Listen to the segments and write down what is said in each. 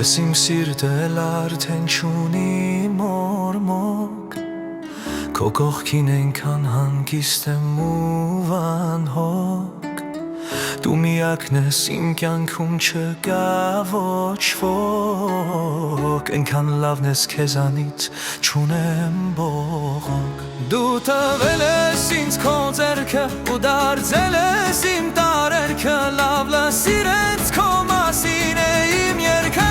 Ես իմ սիրտը էլ արդեն չունի մորմոք Քո կողքին այնքան հանգիստ եմ ու վանհոք Դու միակն ես իմ կյանքում չկա ոչ ոք Այնքան լավն ես քեզանից չունեմ բողոք Դու տվել ես ինձ քո ձեռքը ու դարձել ես իմ տարերքը Լավ լսիրեց քո մասին է իմ երգը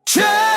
Չէ